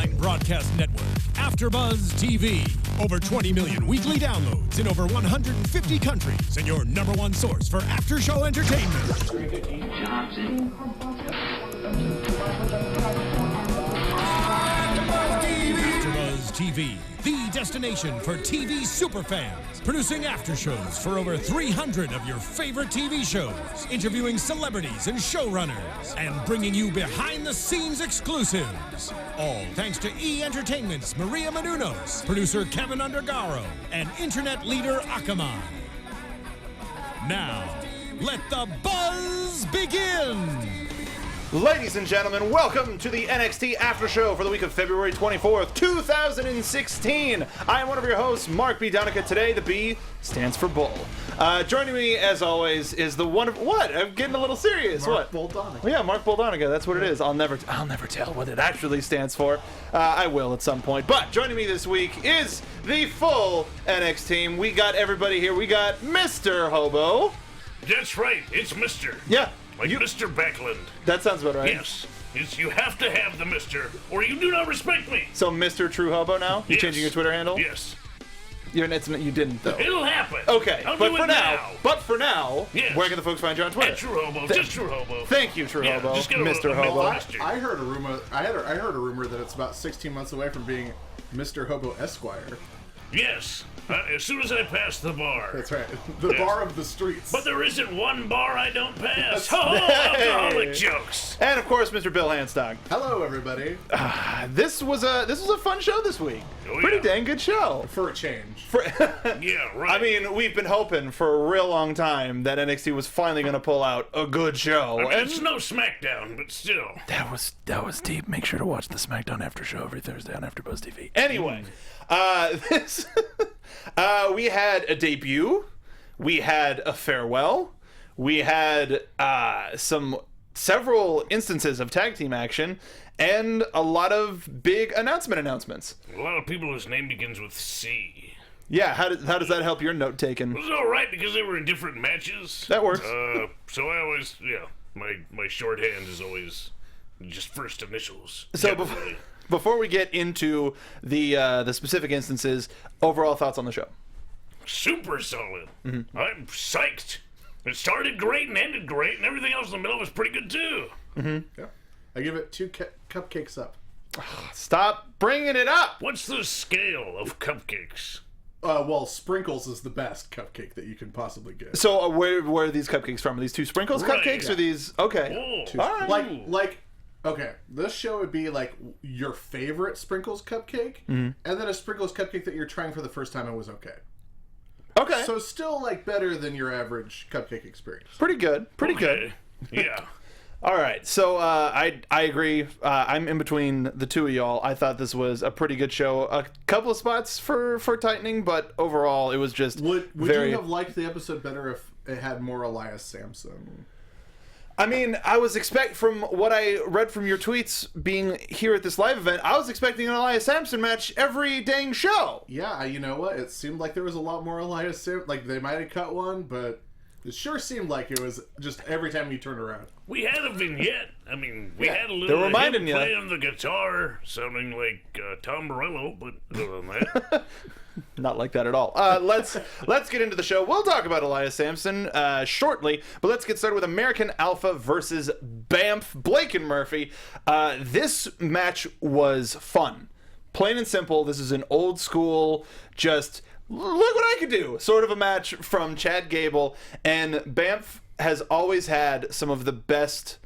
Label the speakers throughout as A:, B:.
A: online broadcast network, AfterBuzz TV. Over 20 million weekly downloads in over 150 countries, and your #1 source for after-show entertainment. AfterBuzz TV, the destination for TV superfans. Producing aftershows for over 300 of your favorite TV shows, interviewing celebrities and showrunners, and bringing you behind-the-scenes exclusives. All thanks to E! Entertainment's Maria Menounos, producer Kevin Undergaro, and internet leader Akamai. Now, let the buzz begin!
B: Ladies and gentlemen, welcome to the NXT Aftershow for the week of February 24th, 2016. I am one of your hosts, Mark B. Donica. Today, the B stands for Bull. Joining me, as always, is the wonderful... What? I'm getting a little serious.
C: Mark
B: what?
C: Bull Donica.
B: Well, yeah, Mark Bull Donica. That's what it is. I'll never tell what it actually stands for. I will at some point. But joining me this week is the full NXT team. We got everybody here. We got Mr. Hobo.
D: That's right. It's Mr.
B: Yeah.
D: Like Mr. Backlund.
B: That sounds about right.
D: Yes. You have to have the Mr. or you do not respect me.
B: So Mr. True Hobo now? You
D: Yes.
B: changing your Twitter handle?
D: Yes.
B: You didn't, though.
D: It'll happen.
B: Okay,
D: I'll
B: but
D: do
B: for
D: it
B: now,
D: Yes.
B: where can the folks find you on Twitter?
D: At True Hobo. Just True Hobo.
B: Thank you, True
D: Yeah,
B: Hobo,
D: just get a
B: Mr.
D: little-
B: Hobo.
D: Mr.
C: I heard a rumor. I heard a rumor that it's about 16 months away from being Mr. Hobo Esquire.
D: Yes. As soon as I pass the bar.
C: That's right. The
D: Yes.
C: bar of the streets.
D: But there isn't one bar I don't pass. Ho ho! Alcoholic jokes.
B: And of course, Mr. Bill Hanstock.
C: Hello, everybody.
B: This was a fun show this week.
D: Oh,
B: Pretty
D: yeah.
B: dang good show.
C: For a change.
D: Yeah, right.
B: I mean, we've been hoping for a real long time that NXT was finally going to pull out a good show.
D: I mean,
B: and
D: it's no SmackDown, but still.
B: that was deep. Make sure to watch the SmackDown After Show every Thursday on AfterBuzz TV. Anyway, we had a debut, we had a farewell, we had several instances of tag team action, and a lot of big announcements.
D: A lot of people whose name begins with C.
B: Yeah, how does that help your note taking?
D: It was all right because they were in different matches.
B: That works.
D: So I always, my shorthand is always just first initials.
B: So
D: generally.
B: before we get into the specific instances, overall thoughts on the show?
D: Super solid.
B: Mm-hmm.
D: I'm psyched. It started great and ended great, and everything else in the middle was pretty good too.
C: Yeah. I give it 2 cupcakes up.
B: Stop bringing it up.
D: What's the scale of cupcakes?
C: Well, Sprinkles is the best cupcake that you can possibly get.
B: So where are these cupcakes from? Are these 2 Sprinkles
D: Right.
B: cupcakes or these? Okay.
D: Oh,
B: All right.
C: Like, okay, this show would be like your favorite Sprinkles cupcake, and then a Sprinkles cupcake that you're trying for the first time and was okay.
B: Okay.
C: So still like better than your average cupcake experience.
B: Pretty good. Pretty good.
D: okay. Yeah.
B: All right. So I agree. I'm in between the two of y'all. I thought this was a pretty good show. A couple of spots for tightening, but overall it was just
C: Would
B: very...
C: you have liked the episode better if it had more Elias Sampson?
B: I mean, I was from what I read from your tweets being here at this live event, I was expecting an Elias Sampson match every dang show.
C: Yeah, you know what? It seemed like there was a lot more Elias Sampson. Like, they might have cut one, but it sure seemed like it was just every time you turned around.
D: We had a vignette. I mean, we had a
B: They
D: little
B: were reminding you.
D: playing the guitar, sounding like Tom Morello, but other than that,
B: Not like that at all. Let's get into the show. We'll talk about Elias Sampson shortly, but let's get started with American Alpha versus Bamp, Blake and Murphy. This match was fun. Plain and simple, this is an old school, just look what I could do sort of a match from Chad Gable, and Bamp has always had some of the best...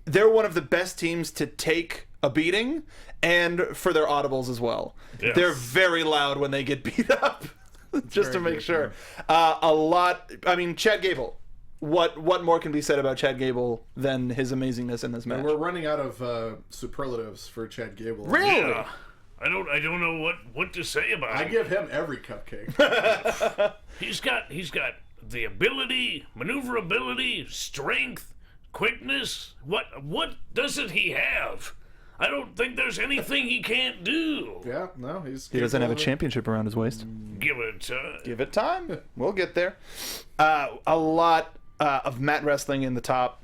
B: They're one of the best teams to take a beating, and for their audibles as well.
D: Yes.
B: They're very loud when they get beat up, just to
C: Very
B: make
C: good,
B: sure. A lot. I mean, Chad Gable. What more can be said about Chad Gable than his amazingness in this match?
C: And we're running out of superlatives for Chad Gable.
B: Really?
D: yeah. I don't know what to say about
C: I
D: him.
C: give him every cupcake.
D: He's got the ability, maneuverability, strength, quickness. What doesn't he have? I don't think there's anything he can't do.
C: Yeah, no, he
B: doesn't have a championship around his waist.
D: Give it time.
B: Give it time. We'll get there. A lot of mat wrestling in the top.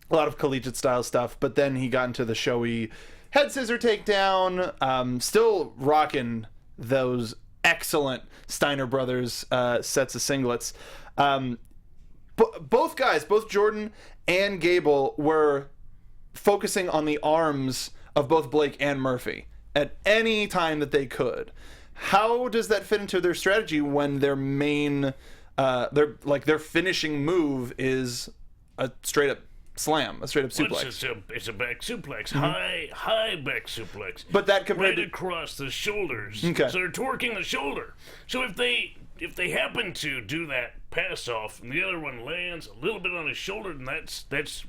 B: A lot of collegiate style stuff, but then he got into the showy head scissor takedown. Still rocking those excellent Steiner Brothers sets of singlets. Both guys, both Jordan and Gable, were focusing on the arms of both Blake and Murphy at any time that they could. How does that fit into their strategy when their main, their finishing move is a straight up slam, a straight up suplex?
D: It's a back suplex, high back suplex.
B: But that compared
D: right across the shoulders.
B: Okay.
D: So they're torquing the shoulder. So if they happen to do that pass off and the other one lands a little bit on his shoulder, then that's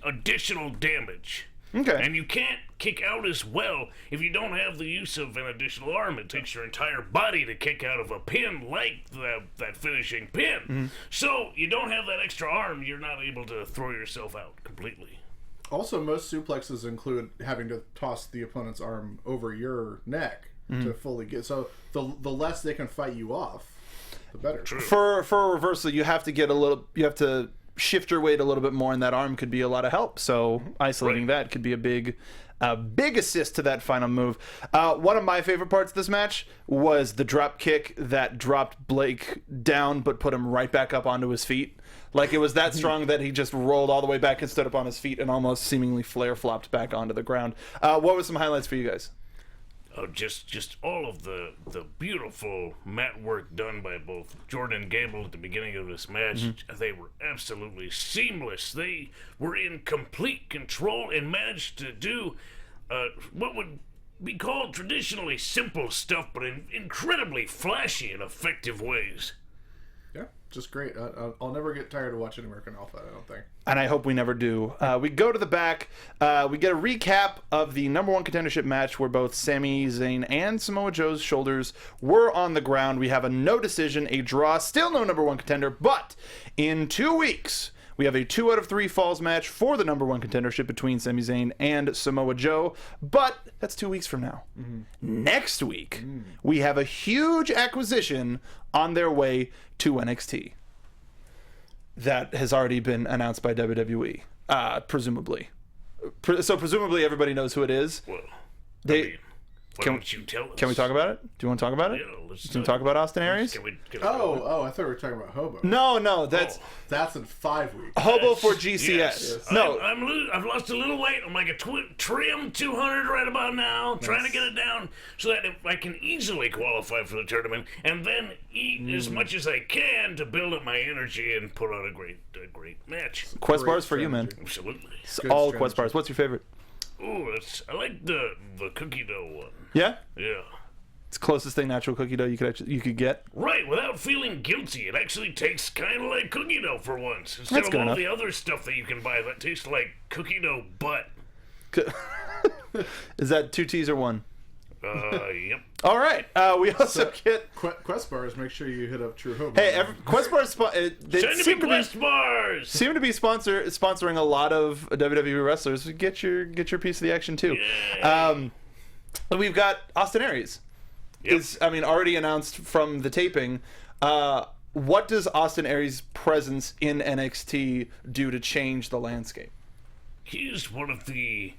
D: additional damage.
B: Okay.
D: And you can't kick out as well if you don't have the use of an additional arm. It takes your entire body to kick out of a pin like that finishing pin. So you don't have that extra arm, you're not able to throw yourself out completely.
C: Also, most suplexes include having to toss the opponent's arm over your neck to fully get. So the less they can fight you off, the better.
D: True.
B: For a reversal, you have to shift your weight a little bit more, and that arm could be a lot of help. So isolating that could be a big assist to that final move. One of my favorite parts of this match was the drop kick that dropped Blake down but put him right back up onto his feet. Like, it was that strong that he just rolled all the way back and stood up on his feet and almost seemingly flare flopped back onto the ground. What were some highlights for you guys?
D: Oh, just all of the beautiful mat work done by both Jordan and Gable at the beginning of this match. They were absolutely seamless. They were in complete control and managed to do what would be called traditionally simple stuff, but in incredibly flashy and effective ways.
C: Yeah, just great. I'll never get tired of watching American Alpha, I don't think.
B: And I hope we never do. We go to the back. We get a recap of the number one contendership match where both Sami Zayn and Samoa Joe's shoulders were on the ground. We have a no decision, a draw, still no number one contender. But in 2 weeks, we have a 2 out of 3 falls match for the number one contendership between Sami Zayn and Samoa Joe. But that's 2 weeks from now. Next week, we have a huge acquisition on their way to NXT. That has already been announced by WWE, presumably. So presumably everybody knows who it is.
D: Well,
B: They
D: why don't you tell us?
B: Can we talk about it? Do you want to talk about it?
D: Yeah, let's
B: Can we talk about Austin Aries?
D: Can we
C: Oh, I thought we were talking about Hobo.
B: No, that's
C: That's in 5 weeks.
B: Hobo for GCS.
D: Yes.
B: No,
D: I've lost a little weight. I'm like a trim 200 right about now, trying to get it down so that I can easily qualify for the tournament and then eat as much as I can to build up my energy and put on a great match.
B: Quest
C: Great
B: bars for you, man.
C: strategy.
D: Absolutely.
B: It's
C: Good
B: all
C: strategy.
B: Quest bars. What's your favorite?
D: Ooh, I like the cookie dough one.
B: Yeah,
D: Yeah.
B: it's the closest thing natural cookie dough you could get.
D: Right, without feeling guilty. It actually tastes kind of like cookie dough for once. Instead
B: That's
D: of
B: good
D: all
B: enough.
D: the other stuff that you can buy that tastes like cookie dough butt.
B: Is that 2 T's or 1?
D: Yep.
B: All right. We also get.
C: Quest bars, make sure you hit up True Hobo.
B: Hey, Quest bars. They
D: Send me
B: seem to be
D: Quest bars!
B: seem to be sponsoring a lot of WWE wrestlers. Get your piece of the action too.
D: Yay.
B: We've got Austin Aries.
D: Yep.
B: Already announced from the taping. What does Austin Aries' presence in NXT do to change the landscape?
D: He's one of the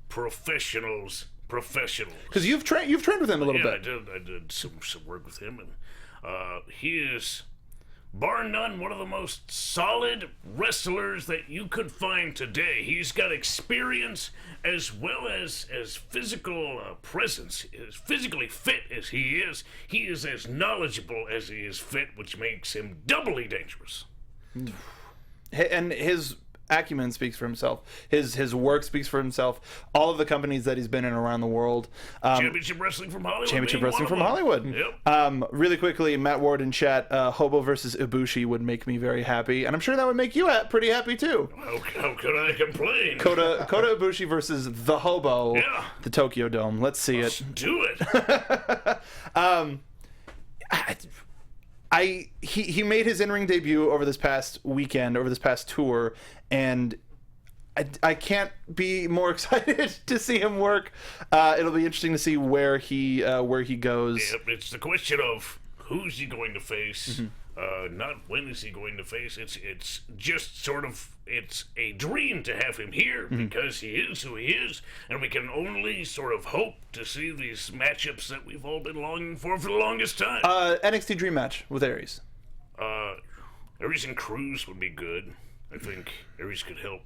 D: professionals.
B: Because you've trained with him a little bit.
D: I did some work with him, and he is, bar none, one of the most solid wrestlers that you could find today. He's got experience as well as physical presence. As physically fit as he is as knowledgeable as he is fit, which makes him doubly dangerous.
B: And his acumen speaks for himself. His work speaks for himself. All of the companies that he's been in around the world.
D: Championship Wrestling from Hollywood.
B: Championship
D: being
B: Wrestling
D: one
B: from
D: of them.
B: Hollywood.
D: Yep.
B: Really quickly, Matt Ward in chat, Hobo versus Ibushi would make me very happy, and I'm sure that would make you pretty happy too.
D: How could I complain?
B: Kota Ibushi versus the Hobo,
D: Yeah.
B: the Tokyo Dome. Let's see it.
D: Do it.
B: He made his in-ring debut over this past weekend, over this past tour, and I can't be more excited to see him work. It'll be interesting to see where he goes.
D: Yep, it's the question of who's he going to face, not when is he going to face. It's just sort of, it's a dream to have him here because he is who he is, and we can only sort of hope to see these matchups that we've all been longing for the longest time.
B: NXT Dream Match with Aries.
D: Aries and Cruz would be good. I think Aries could help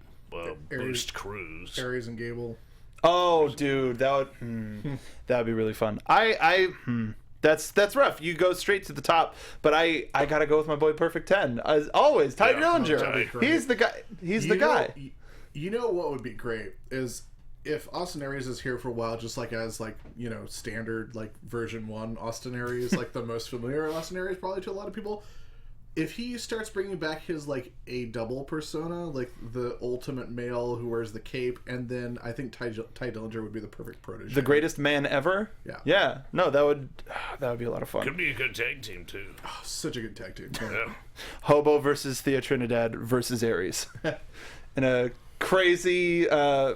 D: boost Cruz.
C: Aries and Gable.
B: Oh, dude, that would be really fun. That's rough. You go straight to the top, but I gotta go with my boy Perfect 10 as always. Ty Dillinger. He's the guy. He's the guy.
C: You know what would be great is if Austin Aries is here for a while, just like as standard version 1 Austin Aries, like the most familiar Austin Aries probably to a lot of people. If he starts bringing back his a double persona, like the ultimate male who wears the cape, and then I think Ty Dillinger would be the perfect protege.
B: The greatest man ever. Yeah. No, that would be a lot of fun.
D: Could be a good tag team too.
C: Oh, such a good tag team.
D: Yeah.
B: Hobo versus Thea Trinidad versus Aries, in a crazy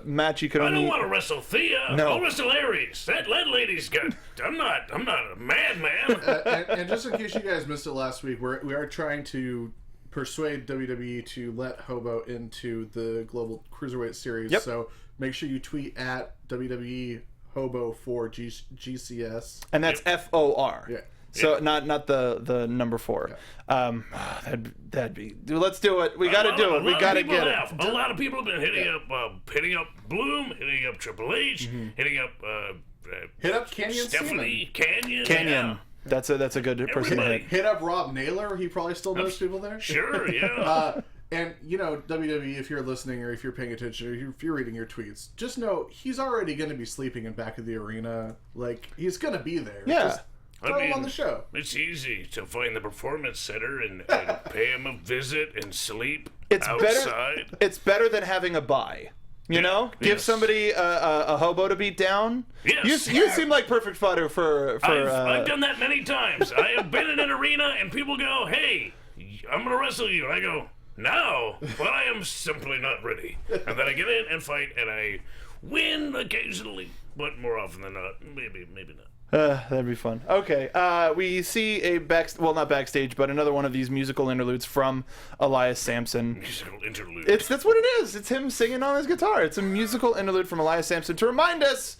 B: match. You could only.
D: I don't want to wrestle Thea.
B: No.
D: I'll wrestle Aries. That lady's good. I'm not a madman.
C: And just in case you guys missed it last week, we are trying to persuade WWE to let Hobo into the Global Cruiserweight Series.
B: Yep.
C: So make sure you tweet at WWE Hobo for GCS.
B: And that's FOR.
C: Yeah.
B: So not the number 4.
C: Yeah.
B: That'd be. Let's do it. We got to do it. We got to get it.
D: A lot of people have been hitting up Bloom, hitting up Triple H, hitting up
C: Hit up Canyon
D: Stephanie, Canyon.
B: Yeah. That's a good person to hit.
C: Hit up Rob Naylor. He probably still knows people there.
D: Sure, yeah.
C: And WWE, if you're listening or if you're paying attention or if you're reading your tweets, just know he's already going to be sleeping in back of the arena. He's going to be there.
B: Yeah.
C: Just throw him on the show.
D: It's easy to find the performance center and pay him a visit and sleep
B: It's
D: outside.
B: It's better than having a bye. You know, give somebody a hobo to beat down.
D: Yes.
B: You seem like perfect fodder for.
D: I've done that many times. I have been in an arena and people go, "Hey, I'm gonna wrestle you," and I go, "No, but I am simply not ready." And then I get in and fight and I win occasionally, but more often than not, maybe not.
B: That'd be fun. Okay, we see a not backstage, but another one of these musical interludes from Elias Sampson.
D: Musical interlude.
B: That's what it is. It's him singing on his guitar. It's a musical interlude from Elias Sampson to remind us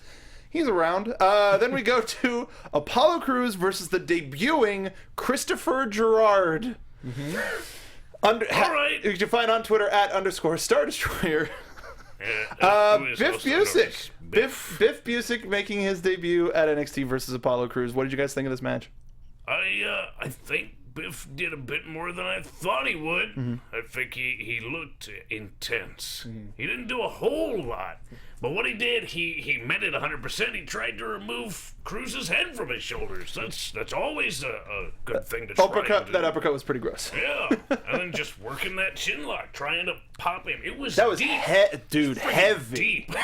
B: he's around. Then we go to Apollo Crews versus the debuting Christopher Gerard. Mm-hmm.
D: All right.
B: You can find on Twitter at _Star Destroyer. Biff Busick. Biff Busick making his debut at NXT versus Apollo Crews. What did you guys think of this match?
D: I think Biff did a bit more than I thought he would.
B: Mm-hmm.
D: I think he looked intense. He didn't do a whole lot, but what he did, he meant it 100%. He tried to remove Cruz's head from his shoulders. That's always a good thing to try.
B: That uppercut was pretty gross.
D: Yeah, and then just working that chin lock, trying to pop him.
B: That was
D: deep.
B: heavy.
D: Deep.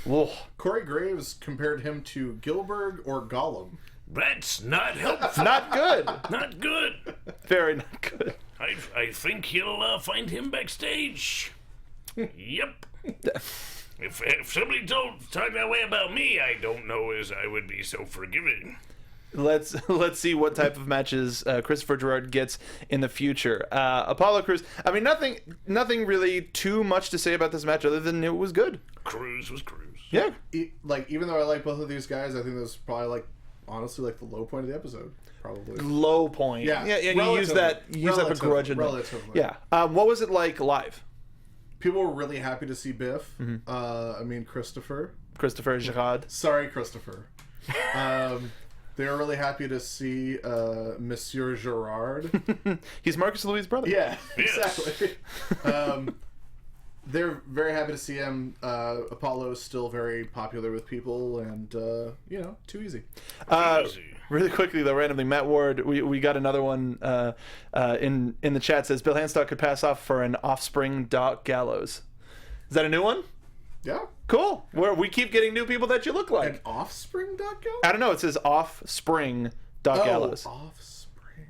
B: Whoa.
C: Corey Graves compared him to Gilbert or Gollum.
D: That's not helpful.
B: Not good.
D: Not good.
B: Very not good.
D: I think he'll find him backstage. Yep. If somebody talked that way about me, I don't know as I would be so forgiving.
B: Let's see what type of matches Christopher Gerard gets in the future. Apollo Crews. I mean, nothing really too much to say about this match other than it was good.
D: Cruz was Cruz.
B: Yeah.
C: Even though I like both of these guys, I think this was probably honestly the low point of the episode. Probably.
B: Low point.
C: Yeah.
B: And you use that begrudgingly.
C: Relatively.
B: Yeah. What was it like live?
C: People were really happy to see Biff. Mm-hmm. Christopher
B: Gerard.
C: Sorry, Christopher. They were really happy to see Monsieur Gerard.
B: He's Marcus Louis' brother.
C: Yeah, exactly. They're very happy to see him. Apollo's still very popular with people, and too easy.
B: Really quickly though, randomly, Matt Ward, we got another one in the chat. Says Bill Hanstock could pass off for an Offspring Doc Gallows. Is that a new one?
C: Yeah.
B: Cool. We keep getting new people that you look like.
C: An Offspring Doc Gallows?
B: I don't know. It says Offspring Doc Gallows.
C: Offspring.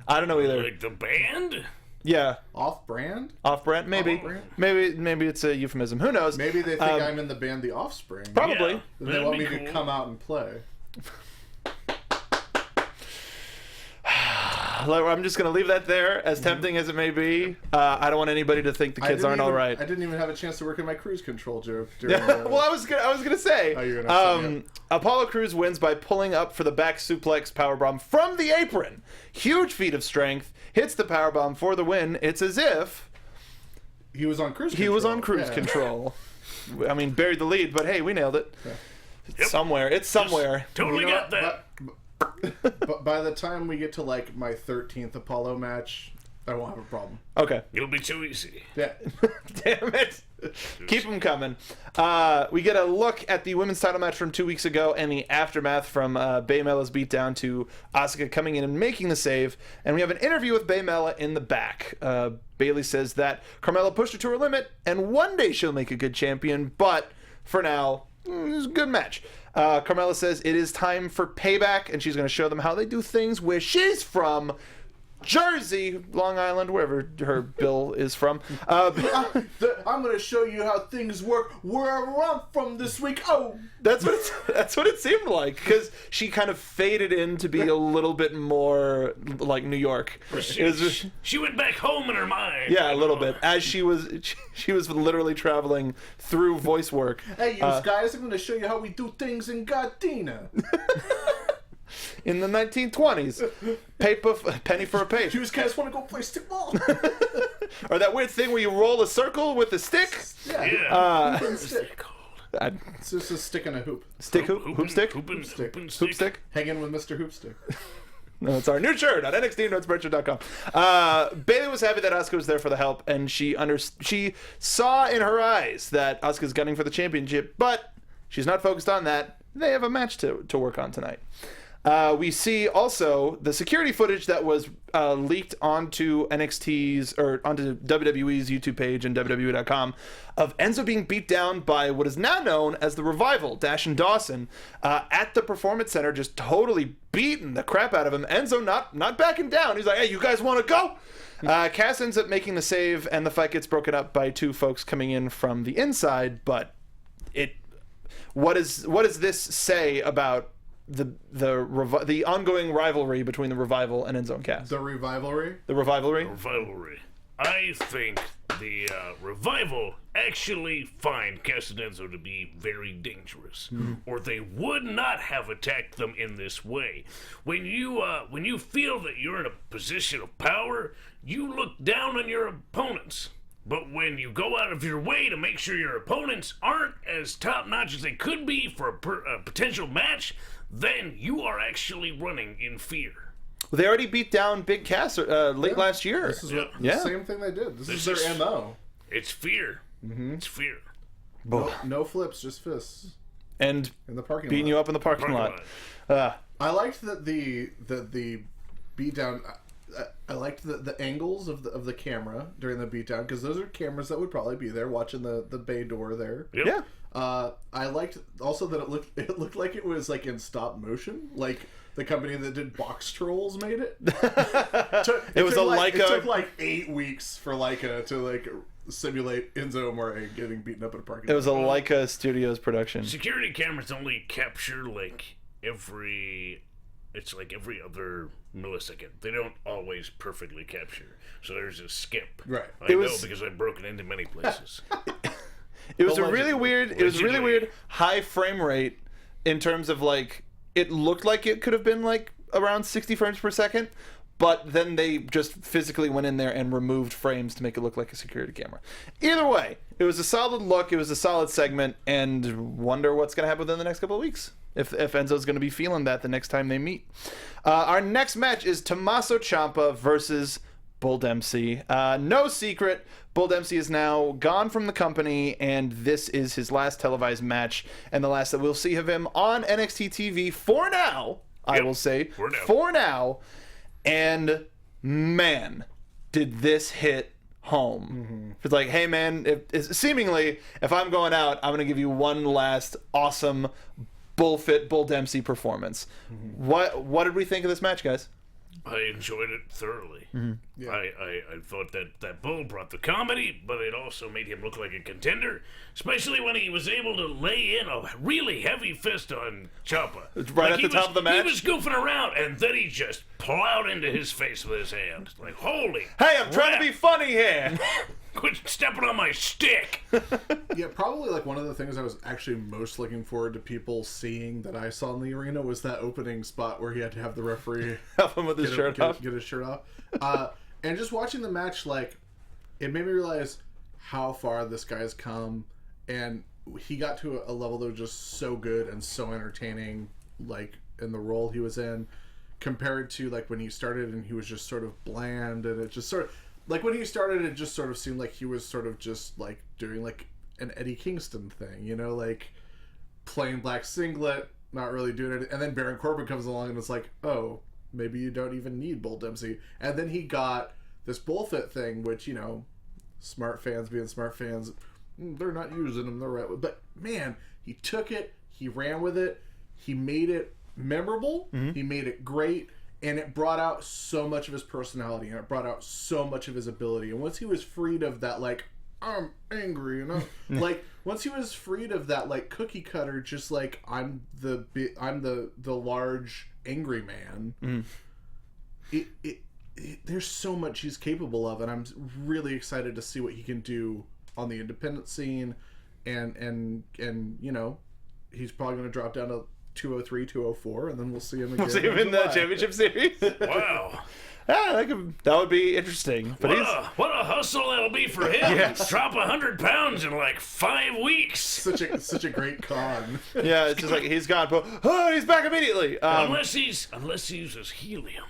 B: I don't know either.
D: Like the band?
B: Yeah.
C: Off-brand?
B: Off-brand? Maybe.
C: Off-brand?
B: Maybe it's a euphemism. Who knows?
C: Maybe they think I'm in the band The Offspring.
B: Probably.
D: Yeah,
C: And they want me to come out and play.
B: I'm just going to leave that there, as tempting as it may be. I don't want anybody to think the kids aren't all right.
C: I didn't even have a chance to work in my cruise control joke.
B: Well, I was gonna say.
C: Oh, you're gonna say,
B: Apollo Crews wins by pulling up for the back suplex powerbomb from the apron. Huge feat of strength. Hits the powerbomb for the win. It's as if
C: he was on cruise control.
B: He was on cruise control. I mean, buried the lead, but hey, we nailed it. Yeah. It's somewhere. It's somewhere.
D: Totally got that.
C: But by the time we get to like my 13th Apollo match, I won't have a problem.
B: Okay.
D: It'll be too easy.
C: Yeah.
B: Damn it. Keep them coming. We get a look at the women's title match from 2 weeks ago and the aftermath from Baymella's beatdown to Asuka coming in and making the save. And we have an interview with Baymella in the back. Bayley says that Carmella pushed her to her limit and one day she'll make a good champion, but for now, it's a good match. Carmella says it is time for payback, and she's going to show them how they do things where she's from. Jersey, Long Island, wherever her bill is from.
C: I'm going to show you how things work wherever I'm from this week. Oh,
B: that's what it seemed like, because she kind of faded in to be a little bit more like New York.
D: She went back home in her mind.
B: Yeah, a little bit, as she was literally traveling through voice work.
C: Hey, you guys, I'm going to show you how we do things in Gardena.
B: In the 1920s, penny for a page.
C: You guys want to go play stickball?
B: Or that weird thing where you roll a circle with a stick?
C: Yeah.
B: Stick.
C: It's just a stick and a hoop.
B: Hoop stick?
D: Hoop stick.
C: Hanging with Mr. Hoopstick.
B: No, it's our new shirt on NXT.spreadshirt.com. Bayley was happy that Asuka was there for the help, and she saw in her eyes that Asuka's gunning for the championship, but she's not focused on that. They have a match to work on tonight. We see also the security footage that was leaked onto NXT's or onto WWE's YouTube page and WWE.com of Enzo being beat down by what is now known as the Revival, Dash and Dawson, at the Performance Center, just totally beating the crap out of him. Enzo not backing down. He's like, "Hey, you guys want to go?" Cass ends up making the save, and the fight gets broken up by two folks coming in from the inside. But what does this say about the ongoing rivalry between the Revival and Enzo and Cass?
C: The Revivalry?
B: The Revivalry?
D: Rivalry. I think the Revival actually find Cass and Enzo to be very dangerous, or they would not have attacked them in this way. When you feel that you're in a position of power, you look down on your opponents. But when you go out of your way to make sure your opponents aren't as top-notch as they could be for a potential match, then you are actually running in fear.
B: Well, they already beat down Big Cass late last year.
C: This is the same thing they did. This is their MO.
D: It's fear. Mm-hmm. It's fear.
C: No flips, just fists.
B: And
C: in the parking
B: beating
C: lot.
B: you up in the parking lot.
C: I liked that the beatdown. I liked the angles of the camera during the beatdown, because those are cameras that would probably be there watching the bay door there.
D: Yep.
B: Yeah.
C: I liked also that it looked like it was like in stop motion, like the company that did Box Trolls made it. It took like 8 weeks for Leica to like simulate Enzo Amore getting beaten up in a parking lot.
B: It was a Leica Studios production.
D: Security cameras only capture every other millisecond. They don't always perfectly capture. So there's a skip.
C: Right.
D: I know because I've broken into many places.
B: It was a really weird high frame rate in terms of like, it looked like it could have been like around 60 frames per second, but then they just physically went in there and removed frames to make it look like a security camera. Either way, it was a solid look, it was a solid segment, and wonder what's going to happen within the next couple of weeks. If Enzo's going to be feeling that the next time they meet. Our next match is Tommaso Ciampa versus Bull Dempsey. No secret, Bull Dempsey is now gone from the company, and this is his last televised match, and the last that we'll see of him on NXT TV for now, I will say. For now. And, man, did this hit home. Mm-hmm. It's like, hey, man, seemingly, if I'm going out, I'm going to give you one last awesome Bull Dempsey performance. Mm-hmm. What did we think of this match, guys?
D: I enjoyed it thoroughly.
C: Yeah.
D: I thought that Bull brought the comedy, but it also made him look like a contender, especially when he was able to lay in a really heavy fist on Ciampa.
B: Right at the top of the match?
D: He was goofing around, and then he just plowed into his face with his hand. Like, holy
B: Hey, I'm trying to
D: crap.
B: be funny here.
D: Quit stepping on my stick.
C: Yeah, probably like one of the things I was actually most looking forward to people seeing that I saw in the arena was that opening spot where he had to have the referee
B: Help him with his shirt off.
C: get his shirt off. And just watching the match, like, it made me realize how far this guy's come, and he got to a level that was just so good and so entertaining, like, in the role he was in, compared to, like, when he started and he was just sort of bland, and it just sort of, like, when he started, it just sort of seemed like he was sort of just, like, doing, like, an Eddie Kingston thing, you know, like, plain black singlet, not really doing it, and then Baron Corbin comes along and it's like, oh, maybe you don't even need Bull Dempsey. And then he got this bullfit thing, which, you know, smart fans being smart fans, they're not using him the right way. But, man, he took it, he ran with it, he made it memorable, he made it great, and it brought out so much of his personality, and it brought out so much of his ability. And once he was freed of that, like, I'm angry, and I'm like, once he was freed of that, like, cookie cutter, just like, I'm the large angry man. There's so much he's capable of, and I'm really excited to see what he can do on the independent scene, and you know, he's probably going to drop down to 203, 204, and then we'll see him again.
B: We'll see him in the championship series.
D: Wow.
B: Yeah, that would be interesting. But
D: What a hustle that'll be for him.
B: Yes.
D: Drop 100 pounds in like 5 weeks.
C: Such a great con.
B: yeah, it's just like he's gone, but he's back immediately.
D: Unless he uses helium.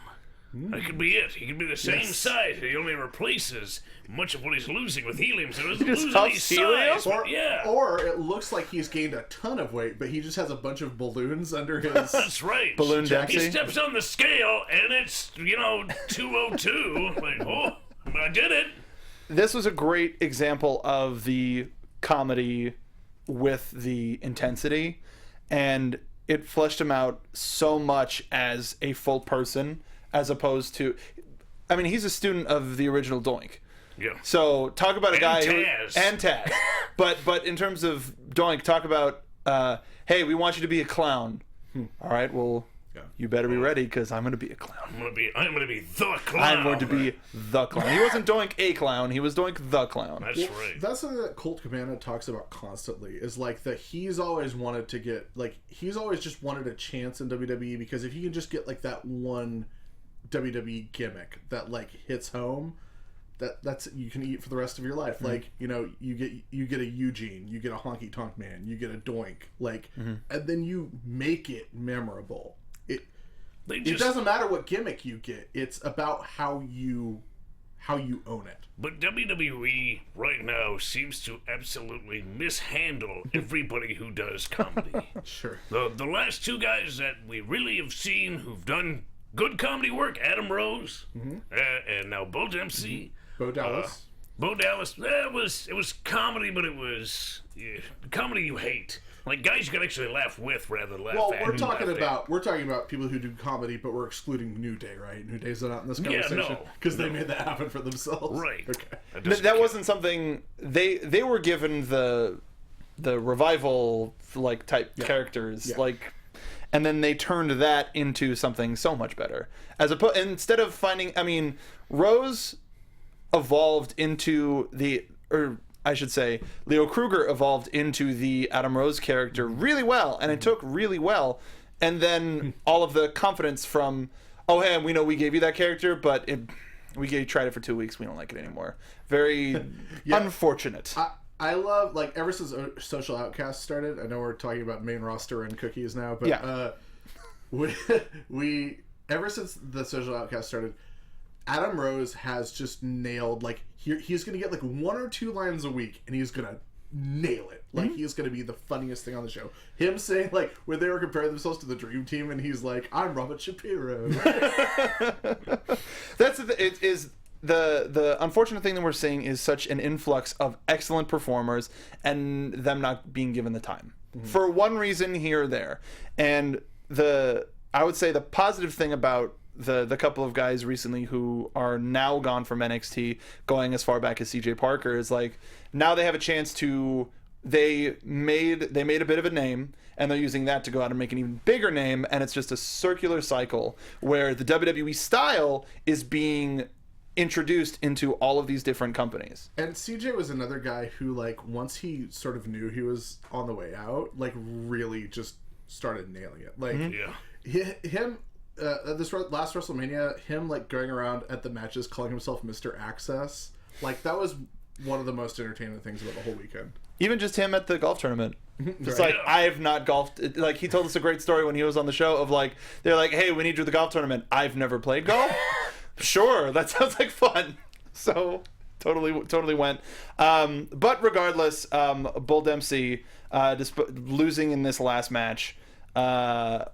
D: That could be it. He could be the same size. He only replaces much of what he's losing with helium, so he doesn't
B: just
D: lose any
B: huffs helium?
D: size. Yeah.
C: Or it looks like he's gained a ton of weight, but he just has a bunch of balloons under his.
D: That's right.
B: Balloon
D: He
B: Dempsey.
D: steps on the scale, and it's, 202. Like, oh, I did it.
B: This was a great example of the comedy with the intensity, and it fleshed him out so much as a full person, as opposed to, I mean, he's a student of the original Doink.
D: Yeah.
B: So talk about a guy
D: Taz.
B: and Taz. but in terms of Doink, talk about hey, we want you to be a clown. All right, well, you better be ready because I'm going to be a clown.
D: I'm gonna be the clown.
B: I'm going to be the clown. He wasn't Doink a clown. He was Doink the clown.
D: That's right.
C: That's something that Colt Cabana talks about constantly, is like that he's always wanted to get, like, he's always just wanted a chance in WWE, because if you can just get like that one WWE gimmick that like hits home, that's you can eat for the rest of your life. Like, you know, you get a Eugene, you get a Honky Tonk Man, you get a Doink, like, and then you make it memorable. It doesn't matter what gimmick you get. It's about how you own it.
D: But WWE right now seems to absolutely mishandle everybody who does comedy.
C: Sure.
D: The last two guys that we really have seen who've done good comedy work, Adam Rose, and now Bo Dempsey.
C: Bo Dallas.
D: Bo Dallas, it was comedy, but it was comedy you hate. Like guys you can actually laugh with rather than laugh
C: Well,
D: at.
C: we're talking about people who do comedy, but we're excluding New Day, right? New Day's not in this conversation because they made that happen for themselves.
D: Right.
C: Okay.
B: That wasn't something they were given the revival like type characters like, and then they turned that into something so much better. Instead of finding, I mean, Rose evolved into I should say, Leo Kruger evolved into the Adam Rose character really well, and it took really well. And then all of the confidence from, oh, hey, we know we gave you that character, but we tried it for 2 weeks. We don't like it anymore. Very unfortunate.
C: I love, like, ever since Social Outcast started, I know we're talking about main roster and cookies now, but we ever since the Social Outcast started, Adam Rose has just nailed, like, he's going to get like 1 or 2 lines a week, and he's going to nail it. Like, he's going to be the funniest thing on the show. Him saying, like, when they were comparing themselves to the Dream Team, and he's like, I'm Robert Shapiro.
B: The unfortunate thing that we're seeing is such an influx of excellent performers and them not being given the time. For one reason here or there. And I would say the positive thing about the couple of guys recently who are now gone from NXT, going as far back as CJ Parker, is like now they have a chance to. They made a bit of a name, and they're using that to go out and make an even bigger name, and it's just a circular cycle where the WWE style is being introduced into all of these different companies.
C: And CJ was another guy who, like, once he sort of knew he was on the way out, like, really just started nailing it. Like, him this last WrestleMania, him, like, going around at the matches calling himself Mr. Access, like, that was one of the most entertaining things about the whole weekend.
B: Even just him at the golf tournament. It's
C: Right.
B: like, I have not golfed. Like, he told us a great story when he was on the show of, like, they're like, hey, we need you at the golf tournament. I've never played golf. Sure, that sounds like fun. So, totally went. But regardless, Bull Dempsey, losing in this last match, we're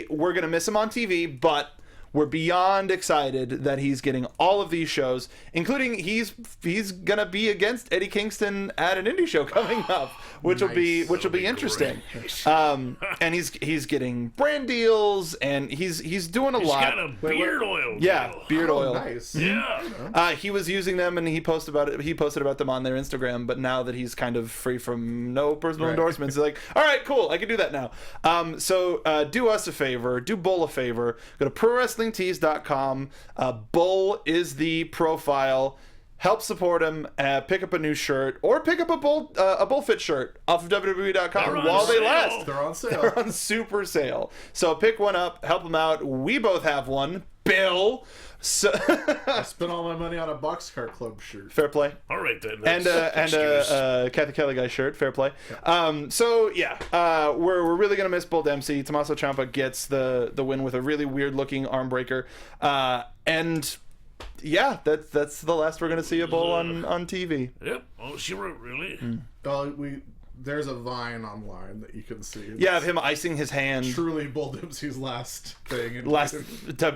B: going to miss him on TV, but we're beyond excited that he's getting all of these shows, including he's gonna be against Eddie Kingston at an indie show coming up, which will be interesting. And he's getting brand deals, and he's doing a lot.
D: He's got a beard oil.
B: Yeah,
D: deal.
B: beard oil.
C: Nice.
D: Yeah.
B: He was using them, and he posted about them on their Instagram. But now that he's kind of free from no personal endorsements, he's like, all right, cool, I can do that now. So do us a favor, do Bull a favor, go to ProWrestlingTees.com. Bull is the profile. Help support him. Pick up a new shirt, or pick up a Bullfit shirt off of WWE.com while they last.
C: They're on sale.
B: They're on super sale. So pick one up, help them out. We both have one. Bill. So
C: I spent all my money on a Boxcar Club shirt.
B: fair play.
D: All right then.
B: And Kathy Kelly guy shirt, fair play. So yeah, we're really gonna miss Bull Dempsey. Tommaso Ciampa gets the win with a really weird looking arm breaker, and yeah, that's the last we're gonna see of Bull on TV.
D: Yep. Oh, she wrote really.
C: There's a Vine online that you can see.
B: Yeah, of him icing his hand.
C: Truly Bull Dempsey's last thing. In
B: Last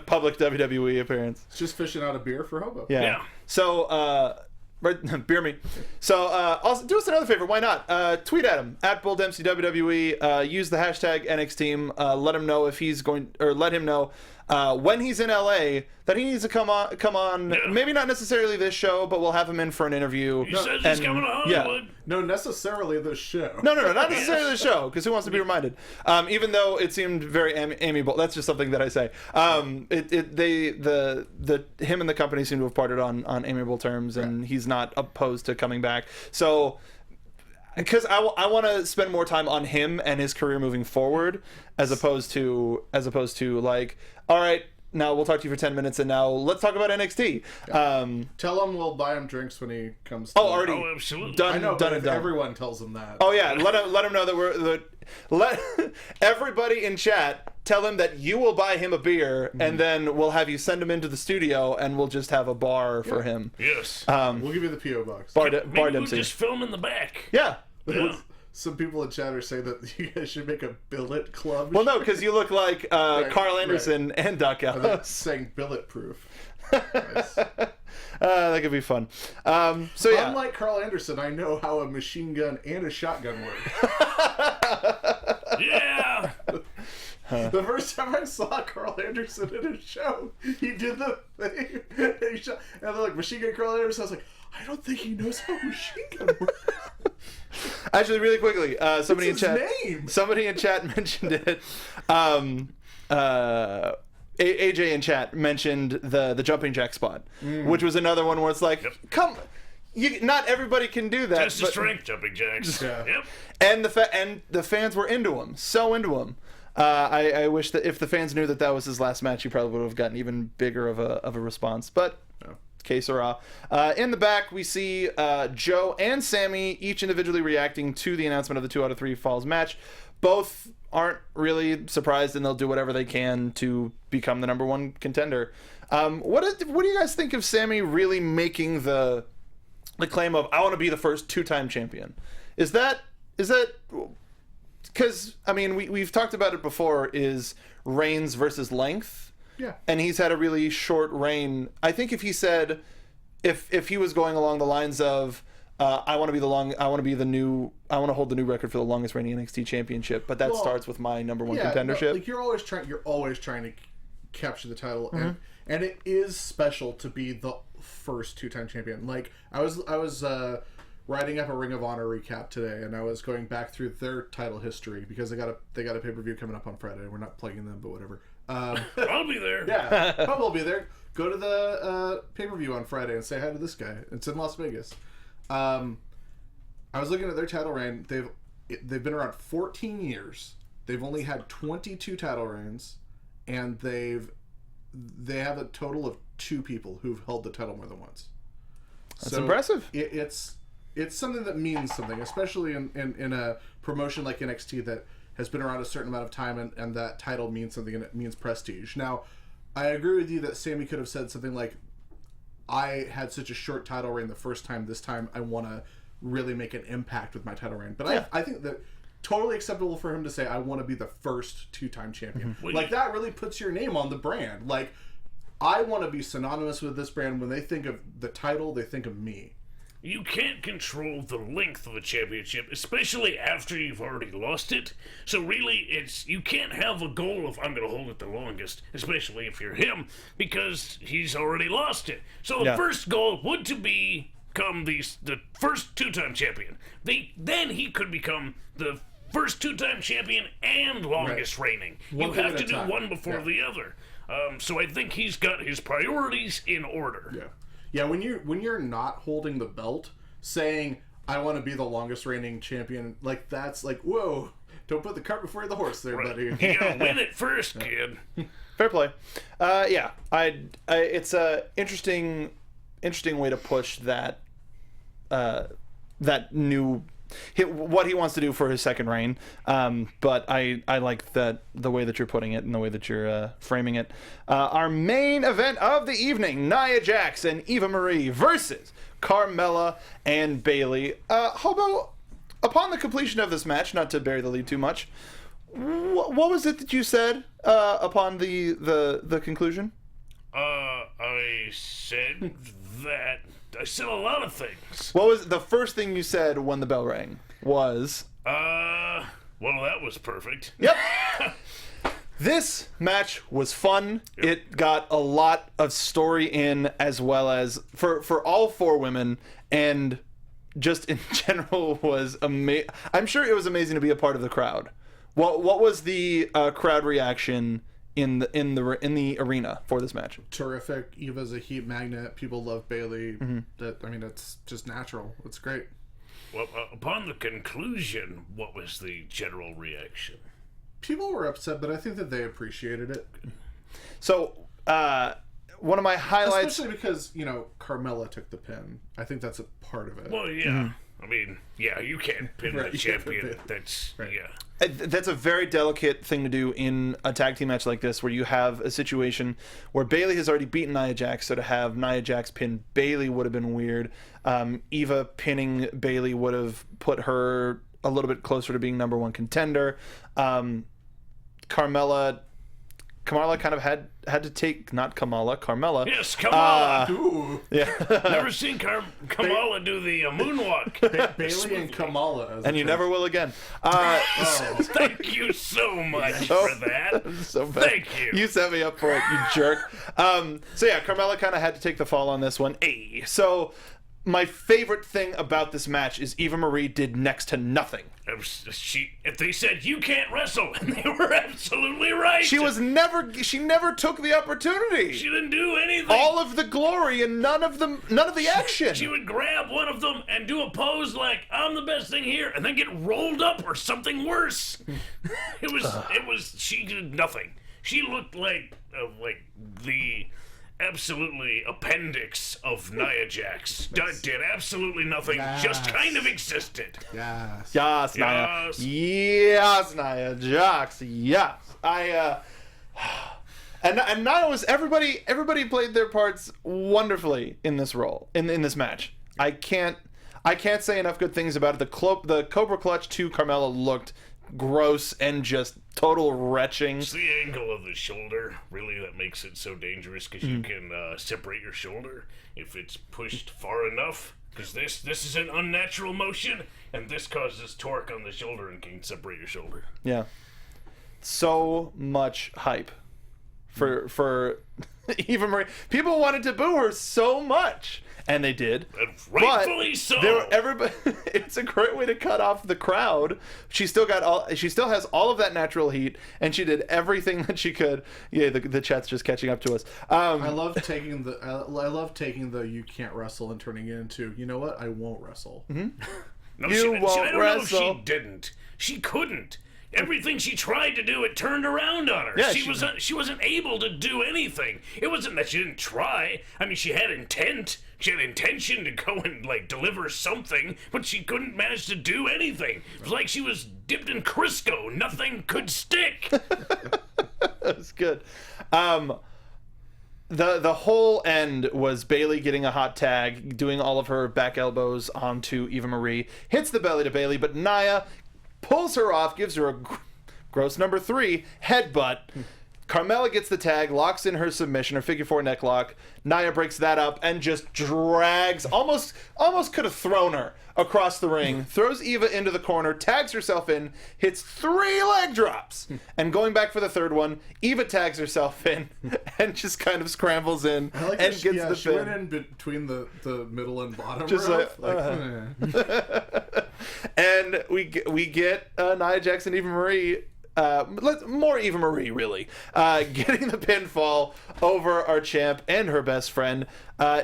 B: public WWE appearance.
C: It's just fishing out a beer for Hobo.
B: Yeah. So, right, beer me. So, also do us another favor. Why not? Tweet at him at Bull Dempsey WWE. Use the hashtag NX Team. Let him know if he's going, or let him know when he's in LA that he needs to come on.
D: Yeah.
B: Maybe not necessarily this show, but we'll have him in for an interview.
D: He says he's coming to Hollywood.
C: No, necesser's the show.
B: No, not necessarily the show, because who wants to be reminded? Even though it seemed very amiable, that's just something that I say. Him and the company seem to have parted on amiable terms, and he's not opposed to coming back. So, because I want to spend more time on him and his career moving forward, as opposed to like, all right, now we'll talk to you for 10 minutes, and now let's talk about NXT.
C: Tell him we'll buy him drinks when he comes.
B: Already
D: Oh, absolutely.
C: I know,
B: done
C: but
B: and
C: if
B: done.
C: everyone tells him that.
B: Oh yeah, let him know that let everybody in chat tell him that you will buy him a beer, and then we'll have you send him into the studio, and we'll just have a bar for him.
D: Yes.
C: We'll give you the P.O. box.
B: Bar
D: Maybe we'll
B: Dempsey.
D: just film in the back.
B: Yeah.
D: Yeah.
C: Some people in chat are saying that you guys should make a billet club.
B: Well, no, because you look like Carl Anderson and Doc
C: They're
B: Gallows.
C: saying billet proof. Nice.
B: That could be fun. So yeah.
C: Unlike Carl Anderson, I know how a machine gun and a shotgun work.
D: Yeah.
C: The first time I saw Carl Anderson in a show, he did the thing. And they're like, machine gun Carl Anderson. I was like, I don't think he knows how a machine gun works.
B: Actually, really quickly, somebody in
C: It's
B: chat.
C: his name.
B: Somebody in chat mentioned it. AJ in chat mentioned the jumping jack spot, which was another one where it's like, come, not everybody can do that.
D: Just the strength jumping jacks.
C: Yeah.
D: Yep.
B: And the fans were into him, so into him. I wish that if the fans knew that was his last match, he probably would have gotten even bigger of a response. But que sera. In the back, we see Joe and Sami each individually reacting to the announcement of the 2 out of 3 falls match. Both aren't really surprised, and they'll do whatever they can to become the number 1 contender. What do you guys think of Sami really making the claim of, I want to be the first 2-time champion? Is that because, I mean, we've talked about it before, is reigns versus length.
C: Yeah.
B: And he's had a really short reign. I think if he said, if he was going along the lines of, I want to hold the new record for the longest reigning NXT championship, but that starts with my number 1 contendership.
C: Like you're always trying to capture the title, and it is special to be the first 2-time champion. Like I was writing up a Ring of Honor recap today, and I was going back through their title history because they got a pay-per-view coming up on Friday. We're not plugging them, but whatever.
D: I'll be there.
C: Yeah, Hobo will be there. Go to the pay-per-view on Friday and say hi to this guy. It's in Las Vegas. I was looking at their title reign. They've been around 14 years. They've only had 22 title reigns, and they have a total of 2 people who've held the title more than once.
B: That's impressive.
C: It's something that means something, especially in a promotion like NXT that has been around a certain amount of time, and that title means something, and it means prestige. Now, I agree with you that Sami could have said something like, I had such a short title reign the first time, this time I want to really make an impact with my title reign. But I think that totally acceptable for him to say, I want to be the first 2-time champion. Like, that really puts your name on the brand. Like, I want to be synonymous with this brand. When they think of the title, they think of me.
D: You can't control the length of a championship, especially after you've already lost it. So really, you can't have a goal of, I'm going to hold it the longest, especially if you're him, because he's already lost it. So the first goal would to become the first 2-time champion. Then he could become the first 2-time champion and longest reigning. You have to do one before the other. So I think he's got his priorities in order.
C: Yeah. Yeah, when you're not holding the belt, saying I want to be the longest reigning champion, like that's like, whoa, don't put the cart before the horse, there, buddy.
D: You gotta win it first, kid.
B: Fair play. It's a interesting way to push that new. What he wants to do for his second reign, but I like the way that you're putting it and the way that you're framing it. Our main event of the evening: Nia Jax and Eva Marie versus Carmella and Bayley. Hobo, upon the completion of this match, not to bury the lead too much, what was it that you said upon the conclusion?
D: I said that. I said a lot of things.
B: What was the first thing you said when the bell rang? Was
D: well, that was perfect.
B: Yep. This match was fun. Yep. It got a lot of story in, as well as for all 4 women, and just in general was amazing. I'm sure it was amazing to be a part of the crowd. What was the crowd reaction in the arena for this match?
C: Terrific. Eva's a heat magnet. People love Bayley. It's just natural. It's great.
D: Well, upon the conclusion, what was the general reaction?
C: People were upset, but I think that they appreciated it.
B: So, one of my highlights,
C: especially because Carmella took the pin. I think that's a part of it.
D: Well, yeah. I mean, yeah, you can't pin the champion. That's
B: That's a very delicate thing to do in a tag team match like this, where you have a situation where Bayley has already beaten Nia Jax, so to have Nia Jax pin Bayley would have been weird. Eva pinning Bayley would have put her a little bit closer to being number 1 contender. Carmella kind of had to take, not Carmella.
D: Yes, Kamala.
B: Yeah.
D: Never seen Kamala do the moonwalk.
C: Bayley and Kamala.
B: And you never will again.
D: Thank you so much for that.
B: So bad.
D: Thank you.
B: You set me up for it, you jerk. Carmella kind of had to take the fall on this one. So my favorite thing about this match is Eva Marie did next to nothing.
D: They said you can't wrestle, and they were absolutely right.
B: She never took the opportunity.
D: She didn't do anything.
B: All of the glory and none of the action.
D: She would grab one of them and do a pose like I'm the best thing here, and then get rolled up or something worse. She did nothing. She looked like the absolutely appendix of Nia Jax. Did absolutely nothing, just kind of existed.
C: Yes,
B: Nia. Yes, Nia Jax. Yes. And Nia was everybody played their parts wonderfully in this role, in this match. I can't say enough good things about it. The Cobra Clutch to Carmella looked gross and just total retching.
D: It's the angle of the shoulder, really, that makes it so dangerous, because you can separate your shoulder if it's pushed far enough, because this is an unnatural motion, and this causes torque on the shoulder and can separate your shoulder.
B: Yeah. So much hype for Eva Marie. People wanted to boo her so much, and they did.
D: And rightfully so.
B: Everybody, it's a great way to cut off the crowd. She still has all of that natural heat, and she did everything that she could. Yeah, the chat's just catching up to us.
C: I love taking the you can't wrestle and turning it into, you know what, I won't wrestle.
D: No,
B: You won't
D: I don't know if
B: wrestle.
D: she didn't. She couldn't. Everything she tried to do, it turned around on her.
B: Yeah,
D: she wasn't able to do anything. It wasn't that she didn't try. I mean, she had intent. She had intention to go and, like, deliver something, but she couldn't manage to do anything. It was like she was dipped in Crisco. Nothing could stick.
B: That's good. The whole end was Bayley getting a hot tag, doing all of her back elbows onto Eva Marie, hits the belly to Bayley, but Nia pulls her off, gives her a gross number 3 headbutt. Carmella gets the tag, locks in her submission, her figure 4 neck lock. Nia breaks that up and just drags, almost could have thrown her across the ring, throws Eva into the corner, tags herself in, hits 3 leg drops. And going back for the third one, Eva tags herself in and just kind of scrambles in
C: I like
B: and
C: that
B: gets the
C: she
B: pin.
C: went in between the middle and bottom
B: Just
C: rope.
B: And we get Nia Jax and Eva Marie. More Eva Marie, really. Getting the pinfall over our champ and her best friend.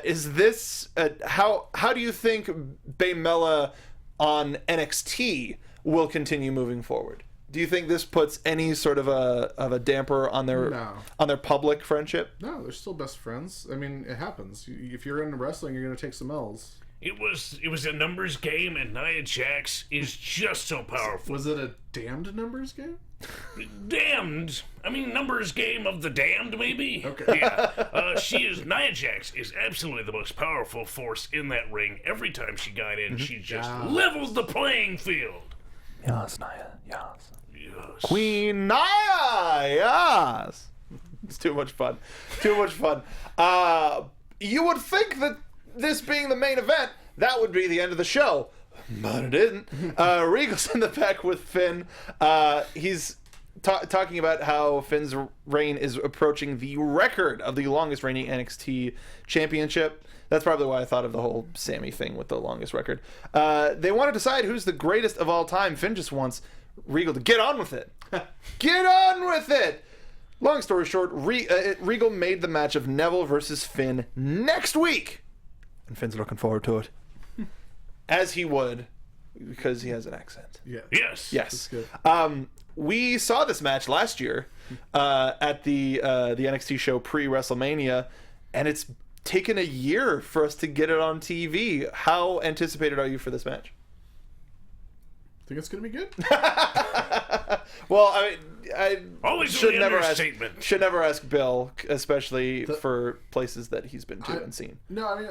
B: Is this how do you think Baymella on NXT will continue moving forward? Do you think this puts any sort of a damper on their public friendship?
C: No, they're still best friends. I mean, it happens. If you're into wrestling, you're going to take some L's.
D: It was a numbers game, and Nia Jax is just so powerful.
C: Was it a damned numbers game?
D: Damned. I mean, numbers game of the damned, maybe.
C: Okay.
D: Yeah. Nia Jax is absolutely the most powerful force in that ring. Every time she got in, she just leveled the playing field.
B: Yes, Nia. Yes.
D: Yes.
B: Queen Nia. Yes. It's too much fun. Too much fun. You would think that this being the main event, that would be the end of the show. But it isn't. Regal's in the back with Finn. He's talking about how Finn's reign is approaching the record of the longest reigning NXT championship. That's probably why I thought of the whole Sami thing with the longest record. They want to decide who's the greatest of all time. Finn just wants Regal to get on with it. Get on with it! Long story short, Regal made the match of Neville versus Finn next week. And Finn's looking forward to it. As he would, because he has an accent.
C: Yeah.
D: Yes.
B: Yes.
C: That's good.
B: We saw this match last year at the NXT show pre-WrestleMania, and it's taken a year for us to get it on TV. How anticipated are you for this match?
C: Think it's going to be good?
B: Well, I
D: Always
B: should
D: an
B: never
D: understatement.
B: should never ask Bill, especially for places that he's been to and seen.
C: No, I mean,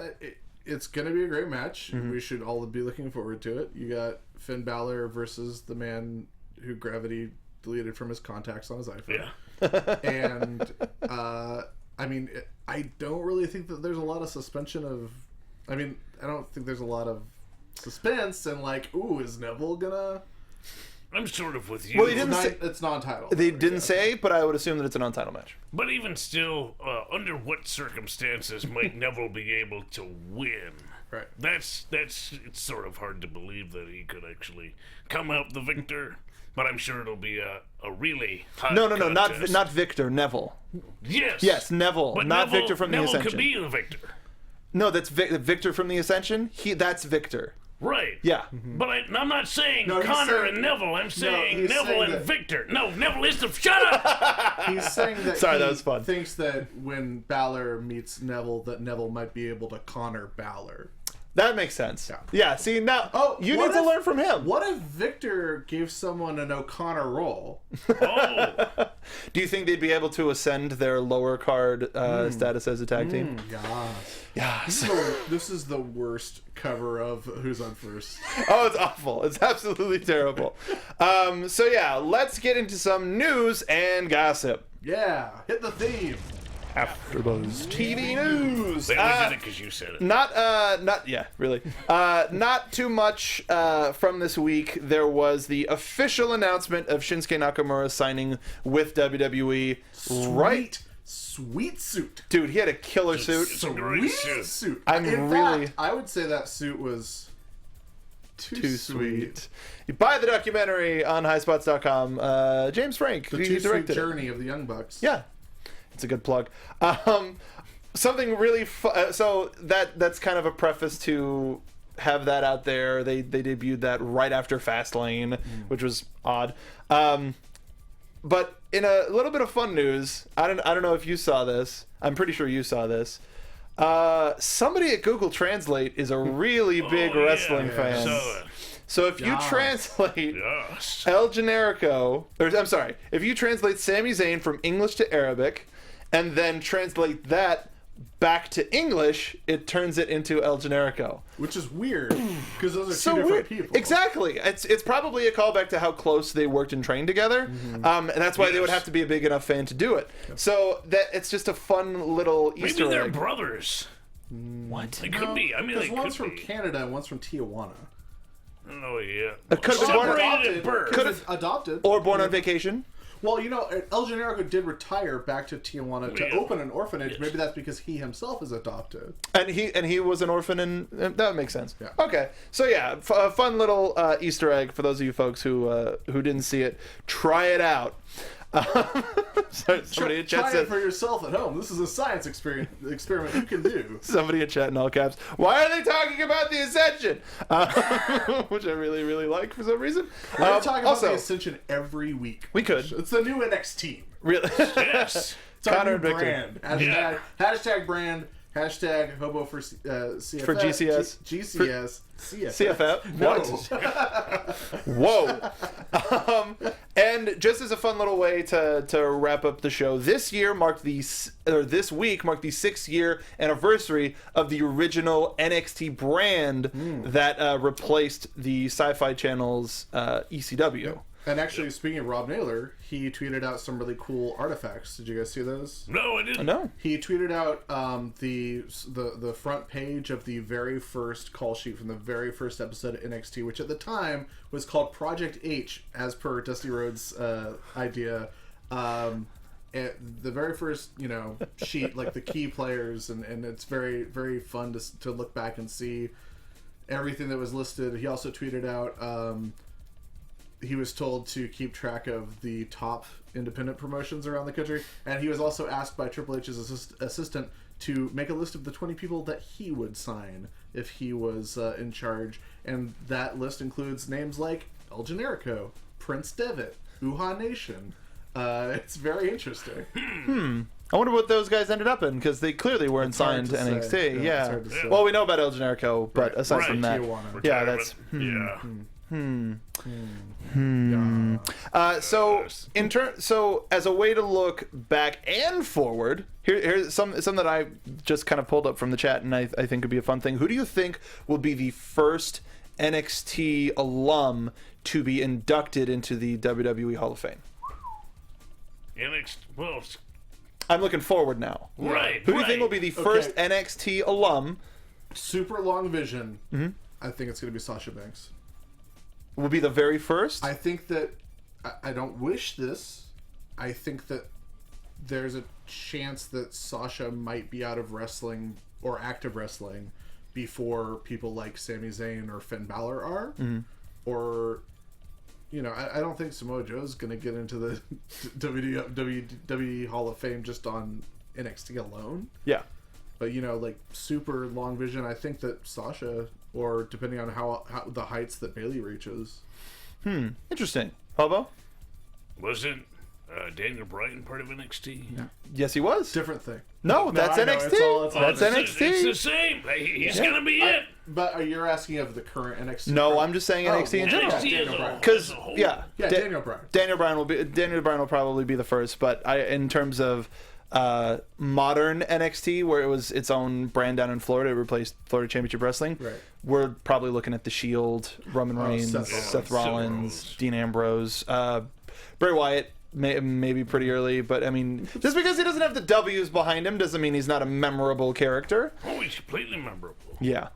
C: it's going to be a great match. We should all be looking forward to it. You got Finn Balor versus the man who gravity deleted from his contacts on his iPhone.
D: Yeah.
C: And, I mean, I don't really think that there's a lot of suspension of... I mean, I don't think there's a lot of suspense and, like, ooh, is Neville gonna...
D: I'm sort of with you.
B: Well, he didn't say,
C: It's non-title.
B: they didn't say, but I would assume that it's a non-title match.
D: But even still, under what circumstances might Neville be able to win?
C: Right.
D: It's sort of hard to believe that he could actually come out the victor. But I'm sure it'll be a really hot
B: No,
D: contest.
B: not Victor, Neville.
D: Yes,
B: Neville,
D: but
B: not
D: Neville,
B: Victor from the
D: Neville
B: Ascension.
D: could be the victor,
B: No, that's Victor from the Ascension. That's Victor.
D: right?
B: Yeah.
D: But I'm not saying
C: No, he's
D: Connor
C: saying-
D: and Neville. I'm saying
C: he's
D: Neville
C: saying
D: and
C: that-
D: Victor. No, Neville is the. Shut up!
C: He's saying that
B: Sorry,
C: he
B: that was fun.
C: thinks that when Balor meets Neville, that Neville might be able to Connor Balor.
B: That makes sense.
C: Yeah.
B: Yeah, see, now you
C: what
B: need to
C: if-
B: learn from him.
C: What if Victor gave someone an O'Connor role?
D: Oh,
B: Do you think they'd be able to ascend their lower card status as a tag team?
C: Yes.
B: Yes.
C: This is the worst cover of Who's on First.
B: Oh, it's awful. It's absolutely terrible. So yeah, let's get into some news and gossip.
C: Yeah, hit the theme.
B: AfterBuzz TV news.
D: they only did it because you said it.
B: Not yeah, really. Not too much from this week. There was the official announcement of Shinsuke Nakamura signing with WWE. Right.
C: sweet suit.
B: Dude, he had a killer suit.
D: It's a great
C: Sweet
D: suit.
C: suit.
B: I'm
C: In
B: really-
C: fact, I would say that suit was
B: Too sweet. You buy the documentary on highspots.com. James Frank,
C: The
B: he
C: Too Sweet
B: directed it.
C: Journey of the Young Bucks.
B: Yeah, it's a good plug. Something really so that's kind of a preface to have that out there. They debuted that right after Fastlane, which was odd. But in a little bit of fun news, I don't know if you saw this. I'm pretty sure you saw this. Somebody at Google Translate is a really big wrestling fan. So if you translate El Generico, or I'm sorry, if you translate Sami Zayn from English to Arabic, and then translate that back to English, it turns it into El Generico.
C: Which is weird, because those are
B: So
C: two different
B: weird.
C: people.
B: Exactly. It's probably a callback to how close they worked and trained together, and that's why they would have to be a big enough fan to do it. So that it's just a fun little Easter
D: Maybe they're
B: egg.
D: brothers.
B: What?
D: They could be. I mean,
C: Because
D: they
C: one's
D: could
C: from
D: be.
C: Canada and one's from Tijuana.
D: Oh yeah.
B: Could have been born
D: Separated at birth.
C: Could've adopted.
B: or born on vacation.
C: Well, you know, El Generico did retire back to Tijuana to
D: Yeah.
C: open an orphanage.
D: Yes.
C: Maybe that's because he himself is adopted.
B: And he was an orphan, and that makes sense.
C: Yeah.
B: Okay, so yeah, a fun little Easter egg for those of you folks who didn't see it. Try it out. Somebody in chat
C: Try
B: said,
C: it for yourself at home. This is a science experiment you can do.
B: somebody in chat in all caps. Why are they talking about the Ascension? Which I really, really like for some reason.
C: We're talking about
B: also,
C: the Ascension every week.
B: we could
C: It's the new NXT.
B: really.
D: Yes.
C: It's our
B: Connor
C: new
B: and Victor.
C: brand. Hashtag brand. Hashtag Hobo for CFF.
B: For GCS.
C: GCS. CFF.
B: CFF.
C: No.
B: Whoa. And just as a fun little way to wrap up the show, this week marked the 6th-year anniversary of the original NXT brand that replaced the Sci-Fi Channel's ECW.
C: And actually, speaking of Rob Naylor, he tweeted out some really cool artifacts. Did you guys see those?
D: No, I didn't.
B: No.
C: He tweeted out the front page of the very first call sheet from the very first episode of NXT, which at the time was called Project H, as per Dusty Rhodes' idea. The very first, sheet, like the key players, and it's very, very fun to look back and see everything that was listed. He also tweeted out he was told to keep track of the top independent promotions around the country, and he was also asked by Triple H's assistant to make a list of the 20 people that he would sign if he was in charge, and that list includes names like El Generico, Prince Devitt, Uhaa Nation. It's very interesting.
B: I wonder what those guys ended up in, because they clearly weren't signed to
C: hard to say.
B: NXT.
C: Yeah, it's
B: Yeah.
C: hard to say.
B: Well, we know about El Generico, but aside from that,
C: Tijuana.
B: yeah, that's. So as a way to look back and forward, here's some that I just kind of pulled up from the chat, and I think would be a fun thing. Who do you think will be the first NXT alum to be inducted into the WWE Hall of Fame?
D: Well,
B: I'm looking forward now.
D: right.
B: Who do you think will be the first
C: Okay.
B: NXT alum?
C: Super long vision. I think it's going to be Sasha Banks.
B: Will be the very first?
C: I think that I don't wish this. I think that there's a chance that Sasha might be out of wrestling or active wrestling before people like Sami Zayn or Finn Balor are. Or, I don't think Samoa Joe's going to get into the WWE Hall of Fame just on NXT alone.
B: Yeah.
C: But, like super long vision, I think that Sasha, or depending on how the heights that Bayley reaches.
B: Interesting. Hobo?
D: Wasn't Daniel Bryan part of NXT?
C: Yeah.
B: Yes, he was.
C: Different thing.
B: No, that's
C: I know,
B: NXT.
C: it's all
B: That's
D: It's
B: NXT.
D: the same. He's gonna be it.
C: But you're asking of the current NXT?
B: No, I'm just saying NXT in general.
D: NXT
C: Daniel
D: as a
C: Bryan.
D: whole.
B: Because
C: Yeah,
B: Da-
C: Daniel Bryan.
B: Daniel Bryan will probably be the first, but in terms of modern NXT, where it was its own brand down in Florida, it replaced Florida Championship Wrestling.
C: Right.
B: We're probably looking at The Shield, Roman Reigns,
C: Seth
B: Rollins, Dean Ambrose, Bray Wyatt. Maybe pretty early, but I mean, just because he doesn't have the W's behind him doesn't mean he's not a memorable character.
D: Oh, he's completely memorable.
B: Yeah.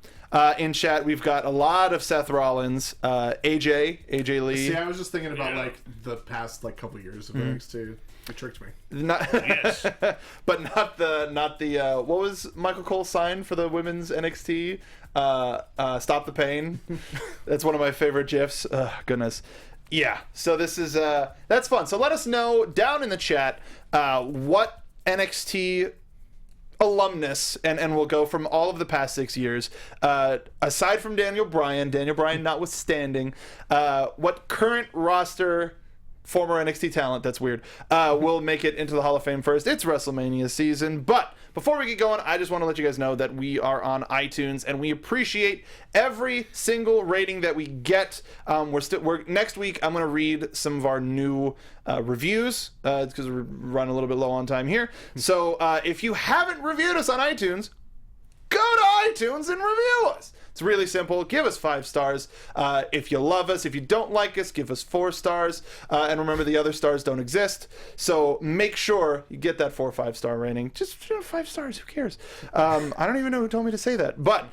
B: In chat, we've got a lot of Seth Rollins, AJ Lee.
C: See, I was just thinking about like the past couple years of NXT. You tricked me.
B: Not,
D: Yes.
B: but not the what was Michael Cole's sign for the women's NXT? Stop the pain. That's one of my favorite gifs. Goodness. Yeah. So this is that's fun. So let us know down in the chat what NXT alumnus, and we'll go from all of the past 6 years, aside from Daniel Bryan notwithstanding, what current roster former NXT talent, that's weird, will make it into the Hall of Fame first. It's WrestleMania season, but before we get going, I just want to let you guys know that we are on iTunes, and we appreciate every single rating that we get. We're next week, I'm going to read some of our new reviews, because we're running a little bit low on time here. So if you haven't reviewed us on iTunes, go to iTunes and review us. It's really simple. Give us 5 stars. If you love us, if you don't like us, give us 4 stars. And remember, the other stars don't exist. So make sure you get that 4 or 5 star rating. Just 5 stars. Who cares? I don't even know who told me to say that. But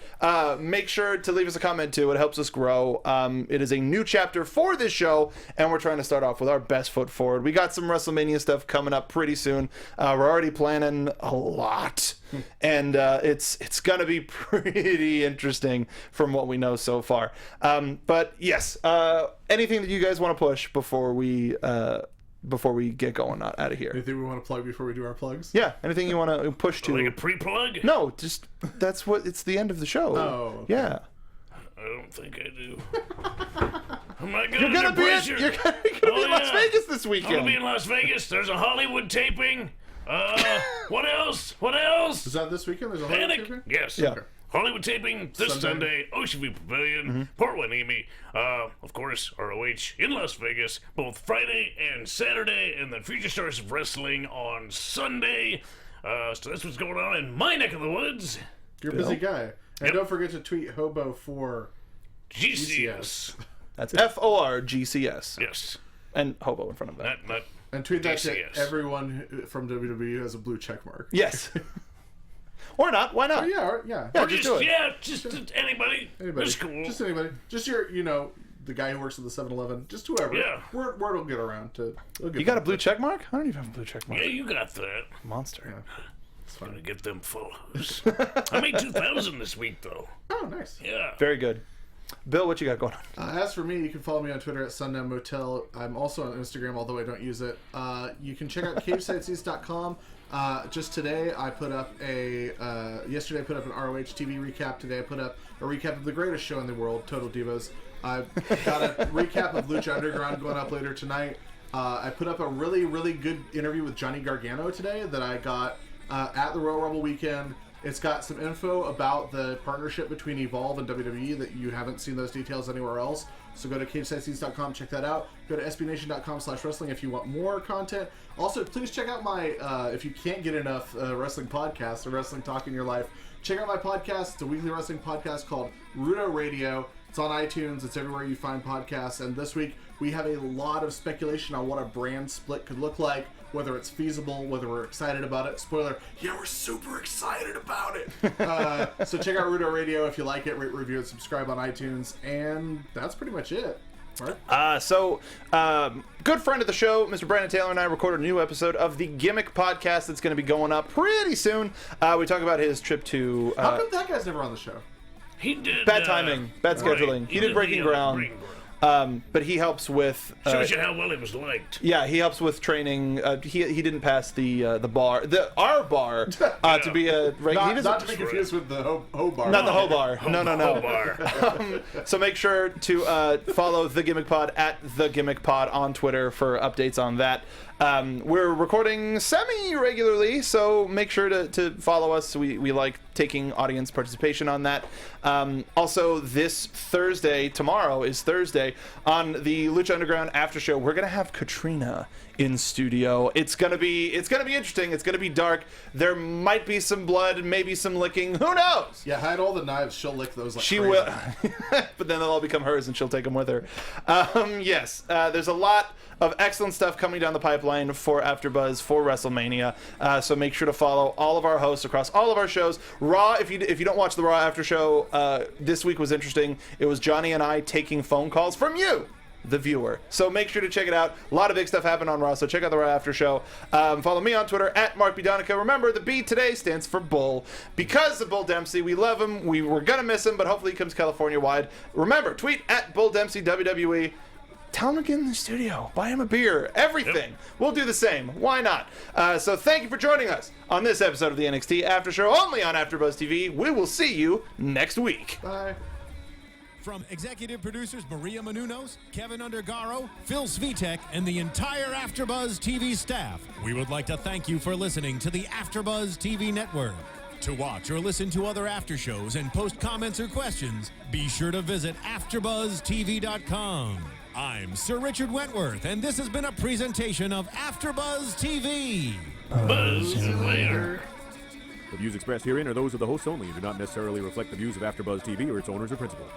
B: make sure to leave us a comment too. It helps us grow. It is a new chapter for this show, and we're trying to start off with our best foot forward. We got some WrestleMania stuff coming up pretty soon. We're already planning a lot. And it's gonna be pretty interesting from what we know so far. But yes, anything that you guys want to push before we get going out of here?
C: Anything we want to plug before we do our plugs?
B: Yeah, anything you want to push to?
D: Like a pre-plug?
B: No, just that's what it's the end of the show.
C: Oh, okay.
B: Yeah.
D: I don't think I do. I'm not
B: You're gonna be in Las Vegas this
D: I'm
B: weekend.
D: gonna be in Las Vegas. There's a Hollywood taping. What else? What else?
C: Is that this weekend? There's a Hollywood
D: Panic.
C: taping?
D: Yes.
B: Yeah.
C: Okay.
D: Hollywood taping this
C: Sunday.
D: Sunday, Ocean View Pavilion, Portland, Amy. Of course, ROH in Las Vegas, both Friday and Saturday, and then Future Stars of Wrestling on Sunday. So that's what's going on in my neck of the woods.
C: You're a busy guy. And
D: Yep.
C: don't forget to tweet Hobo for
D: GCS.
B: That's FORGCS.
D: Yes.
B: And Hobo in front of that.
D: Not
C: and tweet that to
D: GCS.
C: everyone from WWE who has a blue check mark.
B: Yes. Or not. Why not?
C: Yeah.
B: Yeah,
D: or
B: just do it.
D: just anybody.
C: Anybody.
D: It's cool.
C: Just anybody. Just your, the guy who works at the 7-Eleven. Just whoever.
D: Yeah.
C: Word will get around to.
B: You got a blue check mark? I don't even have a blue check mark.
D: Yeah, you got that.
B: Monster.
D: Gotta get them follows. I made 2,000 this week, though.
C: Oh, nice.
D: Yeah.
B: Very good. Bill, what you got going on?
C: As for me, you can follow me on Twitter at Sundown Motel. I'm also on Instagram, although I don't use it. You can check out cagesightseats.com. Just today, I put up yesterday I put up an ROH TV recap. Today I put up a recap of the greatest show in the world, Total Divas. I've got a recap of Lucha Underground going up later tonight. I put up a really, really good interview with Johnny Gargano today that I got at the Royal Rumble weekend. It's got some info about the partnership between Evolve and WWE that you haven't seen those details anywhere else. So go to cagesightseats.com, check that out. Go to sbnation.com/wrestling if you want more content. Also, please check out my, if you can't get enough wrestling podcasts or wrestling talk in your life, check out my podcast. It's a weekly wrestling podcast called Rudo Radio. It's on iTunes. It's everywhere you find podcasts. And this week, we have a lot of speculation on what a brand split could look like, whether it's feasible, whether we're excited about it. Spoiler, yeah, we're super excited about it. So check out Rudo Radio if you like it. Rate, review, and subscribe on iTunes. And that's pretty much it. Mark?
B: Good friend of the show, Mr. Brandon Taylor, and I recorded a new episode of the Gimmick podcast that's going to be going up pretty soon. We talk about his trip to...
C: How come that guy's never on the show?
D: He did.
B: bad timing, bad scheduling.
D: Right.
B: He did Breaking Ground. But he helps with...
D: Shows you how well he was liked.
B: Yeah, he helps with training. He didn't pass the bar, our bar, to be a...
C: Not to be confused with the Ho bar.
B: Not the Ho bar. No.
D: Ho bar.
B: So make sure to follow The Gimmick Pod at The Gimmick Pod on Twitter for updates on that. We're recording semi-regularly, so make sure to follow us. We like taking audience participation on that. Also, this Thursday, tomorrow is Thursday, on the Lucha Underground Aftershow, we're going to have Katrina in studio. It's gonna be interesting. It's gonna be dark. There might be some blood, maybe some licking. Who knows?
C: Yeah, hide all the knives. She'll lick those like
B: She
C: crazy.
B: will, but then they'll all become hers, and she'll take them with her. Yes, there's a lot of excellent stuff coming down the pipeline for AfterBuzz for WrestleMania. So make sure to follow all of our hosts across all of our shows. Raw, if you don't watch the Raw After Show, this week was interesting. It was Johnny and I taking phone calls from you. the viewer. So make sure to check it out. A lot of big stuff happened on Raw, so check out the Raw After Show. Follow me on Twitter at MarkBDonica. Remember, the B today stands for Bull. Because of Bull Dempsey, we love him. We were going to miss him, but hopefully he comes California-wide. Remember, tweet at Bull Dempsey WWE. Tell him to get in the studio. Buy him a beer. Everything. Yep. We'll do the same. Why not? So thank you for joining us on this episode of the NXT After Show, only on AfterBuzz TV. We will see you next week.
C: Bye.
A: From executive producers Maria Menounos, Kevin Undergaro, Phil Svitek, and the entire AfterBuzz TV staff, we would like to thank you for listening to the AfterBuzz TV network. To watch or listen to other after shows and post comments or questions, be sure to visit AfterBuzzTV.com. I'm Sir Richard Wentworth, and this has been a presentation of AfterBuzz TV.
D: Buzz later.
E: The views expressed herein are those of the hosts only and do not necessarily reflect the views of AfterBuzz TV or its owners or principals.